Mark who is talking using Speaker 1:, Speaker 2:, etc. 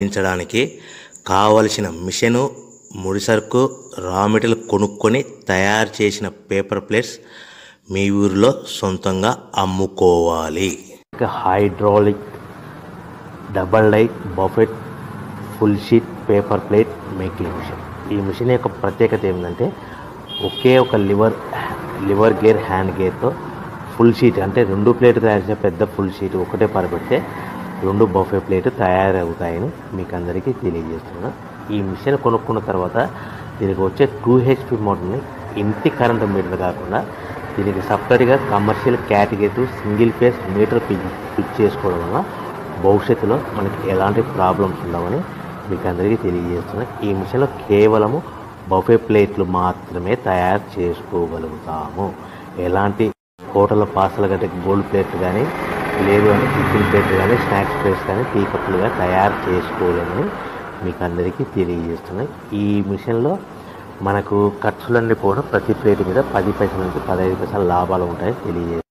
Speaker 1: నిర్మించడానికి కావలసిన మిషను, ముడిసరుకు, రా మెటీరియల్ కొనుక్కొని తయారు చేసిన పేపర్ ప్లేట్స్ మీ ఊరిలో సొంతంగా అమ్ముకోవాలి. Hydraulic double die buffet full sheet paper plate making machine. ఈ మిషన్ యొక్క ప్రత్యేకత ఏంటంటే ఒకే ఒక లివర్ గేర్, హ్యాండ్ గేర్తో ఫుల్ షీట్ అంటే 2 ప్లేట్లు తయారు చేసే పెద్ద ఫుల్ షీట్ ఒకటే పరబెడితే 2 బఫే ప్లేట్ తయారవుతాయని మీకు అందరికీ తెలియజేస్తున్నాను. ఈ మిషన్ కొనుక్కున్న తర్వాత దీనికి వచ్చే 2 HP మోటార్ని ఇంటి కరెంట్ మీటర్ కాకుండా దీనికి సపరేట్గా commercial category single phase metre fix చేసుకోవడం వల్ల భవిష్యత్తులో మనకి ఎలాంటి ప్రాబ్లమ్స్ ఉండవని మీకు అందరికీ తెలియజేస్తున్నాను. ఈ మిషన్లో కేవలము బఫే ప్లేట్లు మాత్రమే తయారు చేసుకోగలుగుతాము. ఎలాంటి హోటల్ పార్సల్ గట్టే గోల్డ్ ప్లేట్లు కానీ, లేదు అంటే టిఫిన్ ప్లేట్లు కానీ, స్నాక్స్ ప్లేట్స్ కానీ, టీ కప్పులుగా తయారు చేసుకోలేమని మీకు అందరికీ తెలియజేస్తున్నాయి. ఈ మిషన్లో మనకు ఖర్చులన్నీ కూడా ప్రతి ప్లేట్ మీద 10 పైసల నుంచి 15 పైసల లాభాలు ఉంటాయని తెలియజేస్తున్నాయి.